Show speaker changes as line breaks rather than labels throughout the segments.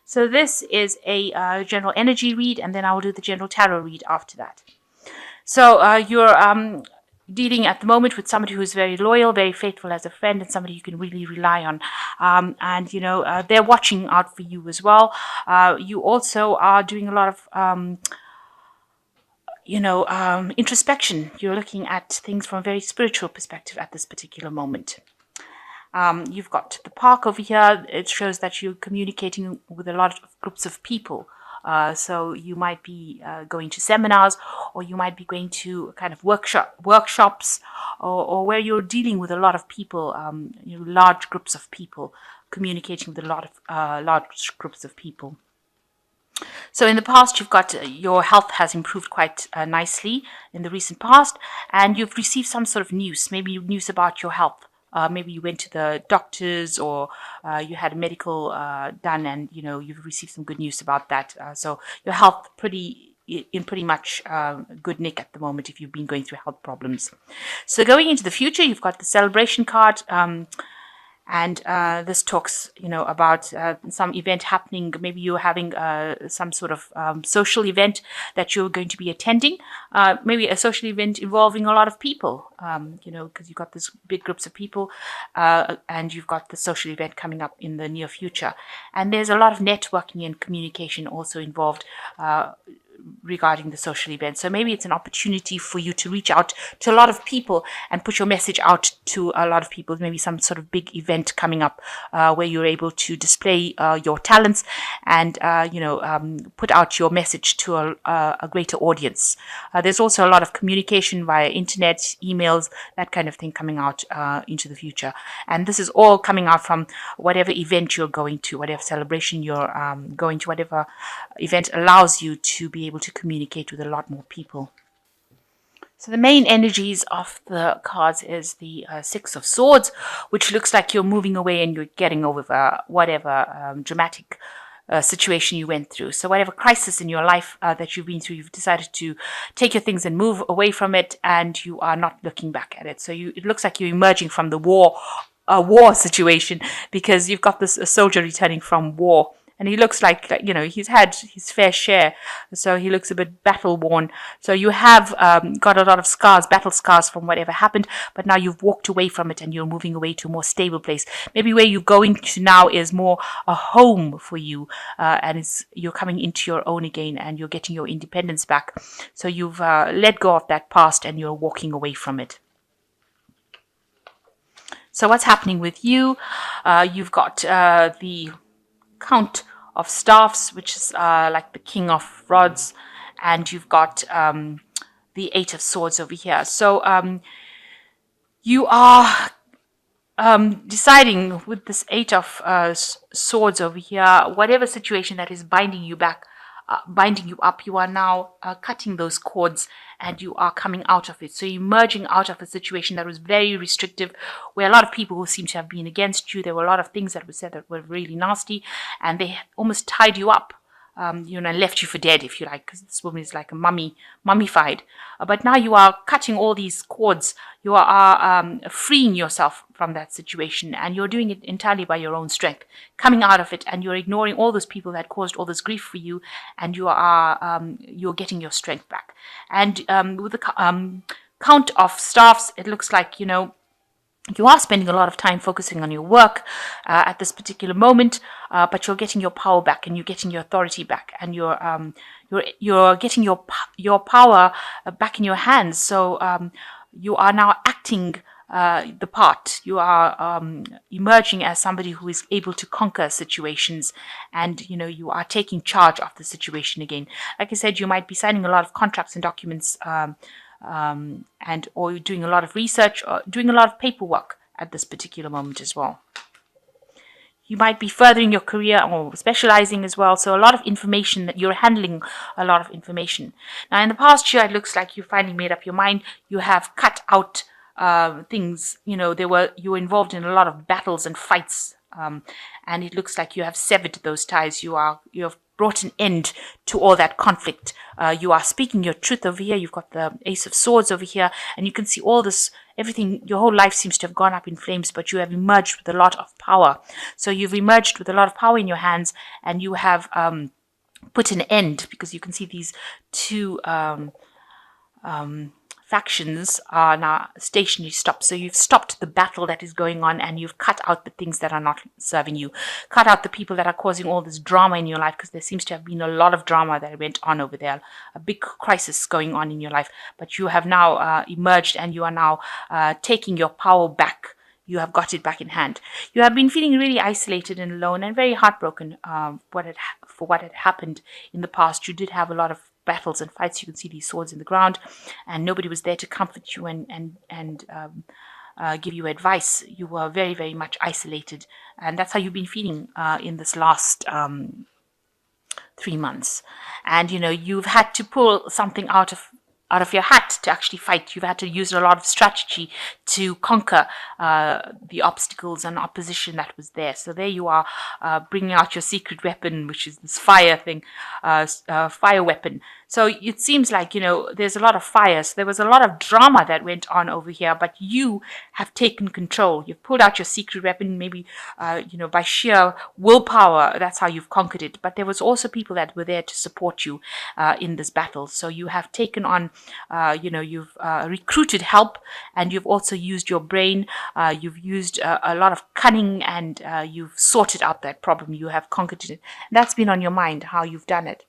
So this is a general energy read, and then I will do the general tarot read after that. So you're dealing at the moment with somebody who's very loyal, very faithful as a friend, and somebody you can really rely on. And they're watching out for you as well. You also are doing a lot of introspection. You're looking at things from a very spiritual perspective at this particular moment. You've got the park over here. It shows that you're communicating with a lot of groups of people. So you might be going to seminars, or you might be going to kind of workshops, or where you're dealing with a lot of people, large groups of people, communicating with a lot of large groups of people. So in the past, you've got your health has improved quite nicely in the recent past, and you've received some sort of news, maybe news about your health. Maybe you went to the doctors, or you had a medical done, and you've received some good news about that. So your health in pretty much good nick at the moment if you've been going through health problems. So going into the future, you've got the celebration card. And this talks, about some event happening. Maybe you're having some sort of social event that you're going to be attending. Maybe a social event involving a lot of people, because you've got these big groups of people, and you've got the social event coming up in the near future. And there's a lot of networking and communication also involved regarding the social event. So maybe it's an opportunity for you to reach out to a lot of people and put your message out to a lot of people. Maybe some sort of big event coming up where you're able to display your talents and put out your message to a greater audience. There's also a lot of communication via internet, emails, that kind of thing coming out into the future. And this is all coming out from whatever event you're going to, whatever celebration you're going to, whatever event allows you to be able to communicate with a lot more people. So the main energies of the cards is the Six of Swords, which looks like you're moving away and you're getting over whatever dramatic situation you went through. So whatever crisis in your life that you've been through, you've decided to take your things and move away from it, and you are not looking back at it. So it looks like you're emerging from the war situation, because you've got this soldier returning from war. And he looks like, he's had his fair share. So he looks a bit battle-worn. So you have got a lot of scars, battle scars from whatever happened. But now you've walked away from it and you're moving away to a more stable place. Maybe where you're going to now is more a home for you. And you're coming into your own again, and you're getting your independence back. So you've let go of that past and you're walking away from it. So what's happening with you? You've got the Count of Staffs, which is like the King of Rods, and you've got the Eight of Swords over here. So you are deciding with this Eight of Swords over here, whatever situation that is binding you up, you are now cutting those cords, and you are coming out of it. So you're emerging out of a situation that was very restrictive, where a lot of people who seem to have been against you. There were a lot of things that were said that were really nasty, and they almost tied you up, and left you for dead, if you like, because this woman is like a mummified. But now you are cutting all these cords. You are freeing yourself from that situation, and you're doing it entirely by your own strength, coming out of it, and you're ignoring all those people that caused all this grief for you, and you're getting your strength back. And with the Count of Staffs, it looks like, you are spending a lot of time focusing on your work at this particular moment, but you're getting your power back, and you're getting your authority back, and you're getting your power back in your hands. So you are now acting the part. You are emerging as somebody who is able to conquer situations, and you are taking charge of the situation again. Like I said, you might be signing a lot of contracts and documents, or you're doing a lot of research, or doing a lot of paperwork at this particular moment as well. You might be furthering your career or specializing as well. So a lot of information, that you're handling a lot of information. Now in the past year, it looks like you finally made up your mind. You have cut out things, you were involved in a lot of battles and fights, and it looks like you have severed those ties. You have brought an end to all that conflict. You are speaking your truth over here. You've got the Ace of Swords over here, and you can see all this everything, your whole life seems to have gone up in flames, but you have emerged with a lot of power. So you've emerged with a lot of power in your hands, and you have put an end, because you can see these two factions are now stationary stopped. So you've stopped the battle that is going on, and you've cut out the things that are not serving you, cut out the people that are causing all this drama in your life, because there seems to have been a lot of drama that went on over there, a big crisis going on in your life. But you have now emerged, and you are now taking your power back. You have got it back in hand. You have been feeling really isolated and alone and very heartbroken for what had happened in the past. You did have a lot of battles and fights. You can see these swords in the ground, and nobody was there to comfort you and give you advice. You were very, very much isolated, and that's how you've been feeling in this last 3 months. And you've had to pull something out of your hat to actually fight. You've had to use a lot of strategy to conquer the obstacles and opposition that was there. So there you are, bringing out your secret weapon, which is this fire thing, fire weapon. So it seems like, there's a lot of fire. So there was a lot of drama that went on over here, but you have taken control. You've pulled out your secret weapon, maybe, by sheer willpower. That's how you've conquered it. But there was also people that were there to support you in this battle. So you have taken on, you've recruited help, and you've also used your brain. You've used a lot of cunning, and you've sorted out that problem. You have conquered it. That's been on your mind, how you've done it.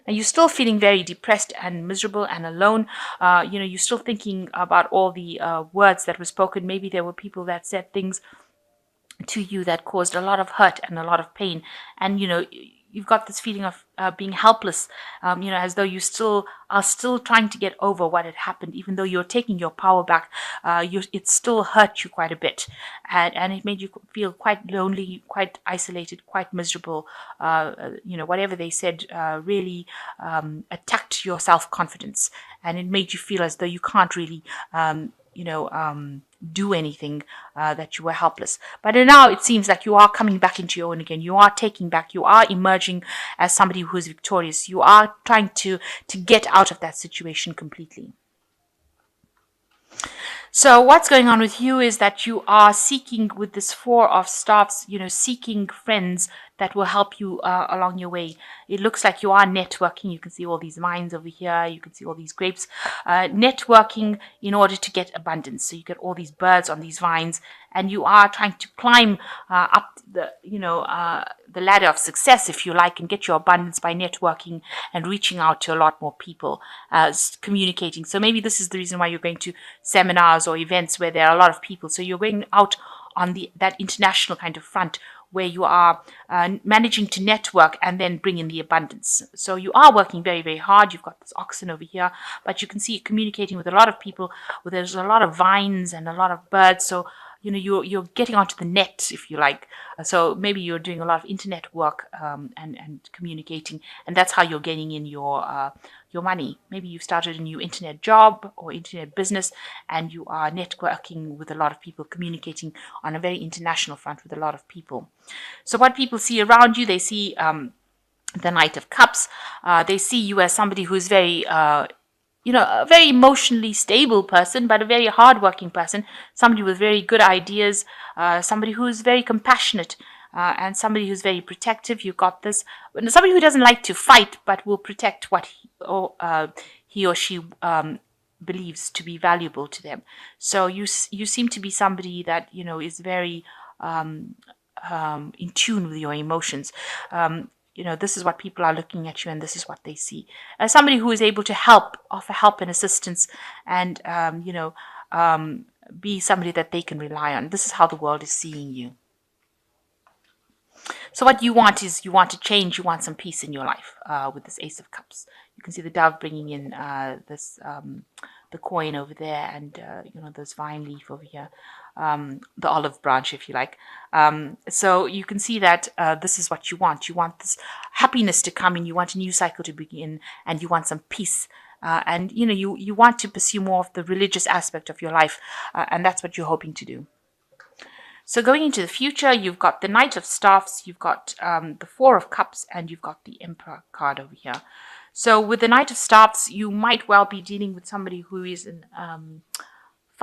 Now, you're still feeling very depressed and miserable and alone. You're still thinking about all the words that were spoken. Maybe there were people that said things to you that caused a lot of hurt and a lot of pain. And, you've got this feeling of being helpless, as though you are still trying to get over what had happened, even though you're taking your power back. It still hurt you quite a bit, and it made you feel quite lonely, quite isolated, quite miserable. Whatever they said really attacked your self-confidence, and it made you feel as though you can't really, do anything, that you were helpless. But now it seems like you are coming back into your own again. You are taking back, you are emerging as somebody who is victorious. You are trying to get out of that situation completely. So what's going on with you is that you are seeking, with this Four of Staffs, seeking friends that will help you along your way. It looks like you are networking. You can see all these vines over here. You can see all these grapes. Networking in order to get abundance. So you get all these birds on these vines, and you are trying to climb up the ladder of success, if you like, and get your abundance by networking and reaching out to a lot more people, communicating. So maybe this is the reason why you're going to seminars or events where there are a lot of people. So you're going out on that international kind of front, where you are managing to network and then bring in the abundance. So you are working very, very hard. You've got this oxen over here, but you can see communicating with a lot of people. There's a lot of vines and a lot of birds. So you're getting onto the net, if you like. So maybe you're doing a lot of internet work and communicating, and that's how you're gaining in your money. Maybe you've started a new internet job or internet business, and you are networking with a lot of people, communicating on a very international front with a lot of people. So what people see around you, they see the Knight of Cups. They see you as somebody who's very a very emotionally stable person, but a very hardworking person, somebody with very good ideas, somebody who is very compassionate, and somebody who's very protective. You've got this, somebody who doesn't like to fight, but will protect what he or she believes to be valuable to them. So you seem to be somebody that is very in tune with your emotions. This is what people are looking at you, and this is what they see. As somebody who is able to offer help and assistance, and be somebody that they can rely on. This is how the world is seeing you. So what you want is, you want to change, you want some peace in your life with this Ace of Cups. You can see the dove bringing in the coin over there, and this vine leaf over here, the olive branch, if you like. So you can see that this is what you want. You want this happiness to come in. You want a new cycle to begin, and you want some peace. And you want to pursue more of the religious aspect of your life, and that's what you're hoping to do. So going into the future, you've got the Knight of Staffs, you've got the Four of Cups, and you've got the Emperor card over here. So with the Knight of Staffs, you might well be dealing with somebody who is in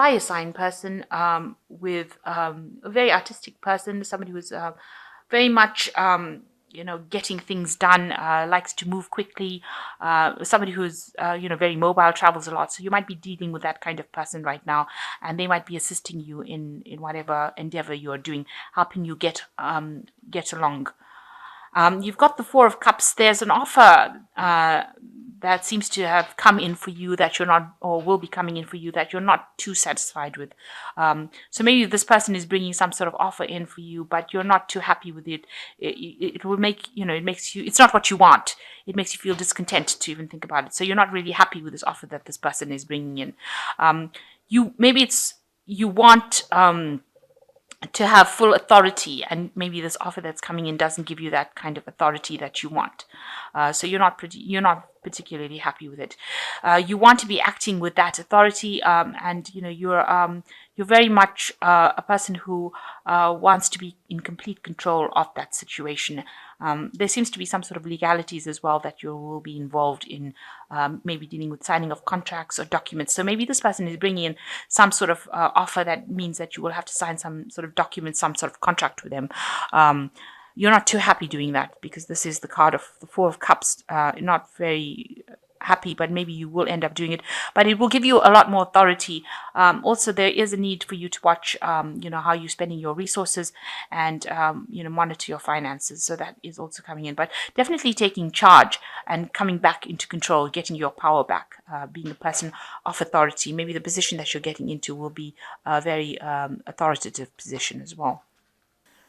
fire sign person, with a very artistic person, somebody who's very much getting things done, likes to move quickly, somebody who's very mobile, travels a lot. So you might be dealing with that kind of person right now, and they might be assisting you in whatever endeavor you are doing, helping you get along. You've got the Four of Cups. There's an offer that seems to have come in for you that you're not, or will be coming in for you that you're not too satisfied with. So maybe this person is bringing some sort of offer in for you, but you're not too happy with it. It will make, it makes you, it's not what you want. It makes you feel discontent to even think about it. So you're not really happy with this offer that this person is bringing in. You want, to have full authority, and maybe this offer that's coming in doesn't give you that kind of authority that you want. So you're not particularly happy with it. You want to be acting with that authority, and you're very much a person who wants to be in complete control of that situation. There seems to be some sort of legalities as well that you will be involved in, maybe dealing with signing of contracts or documents. So maybe this person is bringing in some sort of offer that means that you will have to sign some sort of document, some sort of contract with them. You're not too happy doing that because this is the card of the Four of Cups. Not very happy, but maybe you will end up doing it. But it will give you a lot more authority. Also, there is a need for you to watch, how you're spending your resources and, monitor your finances. So that is also coming in. But definitely taking charge and coming back into control, getting your power back, being a person of authority. Maybe the position that you're getting into will be a very authoritative position as well.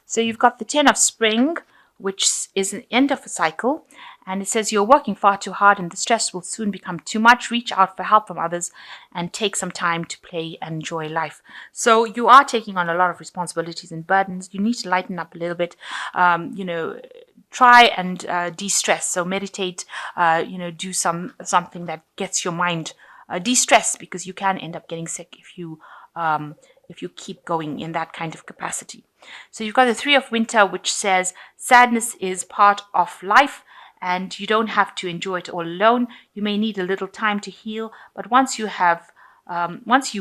So you've got the 10 of Spring, which is an end of a cycle. And it says you're working far too hard and the stress will soon become too much. Reach out for help from others and take some time to play and enjoy life. So you are taking on a lot of responsibilities and burdens. You need to lighten up a little bit. Try and de-stress. So meditate, do something that gets your mind de-stressed, because you can end up getting sick if you keep going in that kind of capacity. So you've got the Three of Winter, which says sadness is part of life and you don't have to enjoy it all alone. You may need a little time to heal, but once you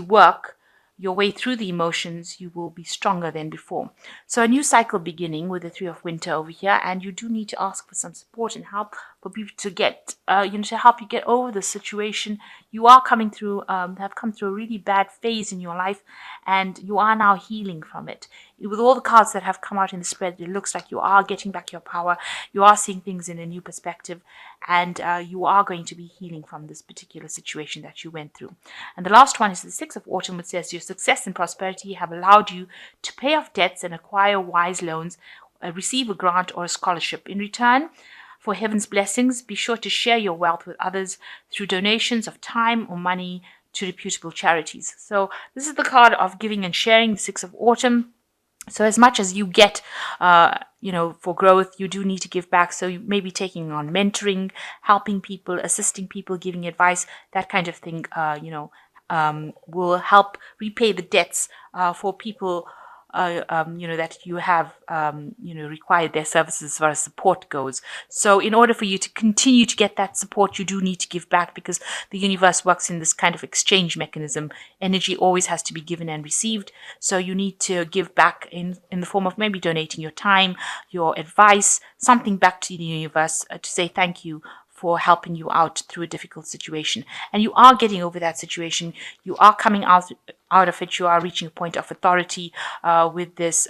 work your way through the emotions, you will be stronger than before. So a new cycle beginning with the Three of Winter over here, and you do need to ask for some support and help for people to get, to help you get over the situation. You are coming through, have come through a really bad phase in your life, and you are now healing from it. With all the cards that have come out in the spread, it looks like you are getting back your power. You are seeing things in a new perspective, and you are going to be healing from this particular situation that you went through. And the last one is the Six of Autumn, which says your success and prosperity have allowed you to pay off debts and acquire wise loans, receive a grant or a scholarship. In return for heaven's blessings, be sure to share your wealth with others through donations of time or money to reputable charities. So this is the card of giving and sharing, the Six of Autumn. So as much as you get, for growth, you do need to give back. So you may be taking on mentoring, helping people, assisting people, giving advice, that kind of thing, will help repay the debts for people, that you have, required their services as far as support goes. So in order for you to continue to get that support, you do need to give back, because the universe works in this kind of exchange mechanism. Energy always has to be given and received. So you need to give back in the form of maybe donating your time, your advice, something back to the universe to say thank you for helping you out through a difficult situation. And you are getting over that situation. You are coming out of it. You are reaching a point of authority with this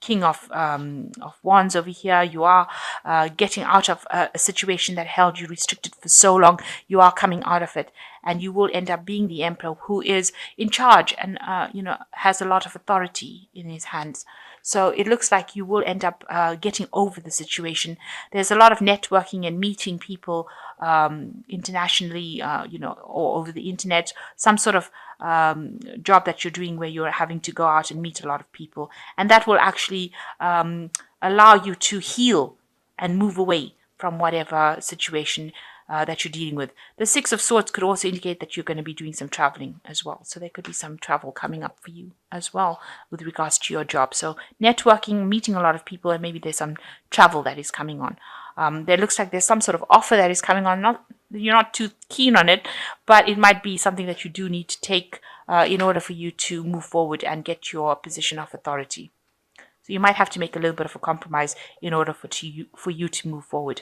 King of Wands over here. You are getting out of a situation that held you restricted for so long. You are coming out of it, and you will end up being the Emperor, who is in charge and has a lot of authority in his hands. So it looks like you will end up getting over the situation. There's a lot of networking and meeting people internationally, or over the internet, some sort of job that you're doing where you're having to go out and meet a lot of people. And that will actually allow you to heal and move away from whatever situation that you're dealing with. The Six of Swords could also indicate that you're going to be doing some traveling as well. So there could be some travel coming up for you as well with regards to your job. So networking, meeting a lot of people, and maybe there's some travel that is coming on. There looks like there's some sort of offer that is coming on. You're not too keen on it, but it might be something that you do need to take in order for you to move forward and get your position of authority. So you might have to make a little bit of a compromise in order for you to move forward.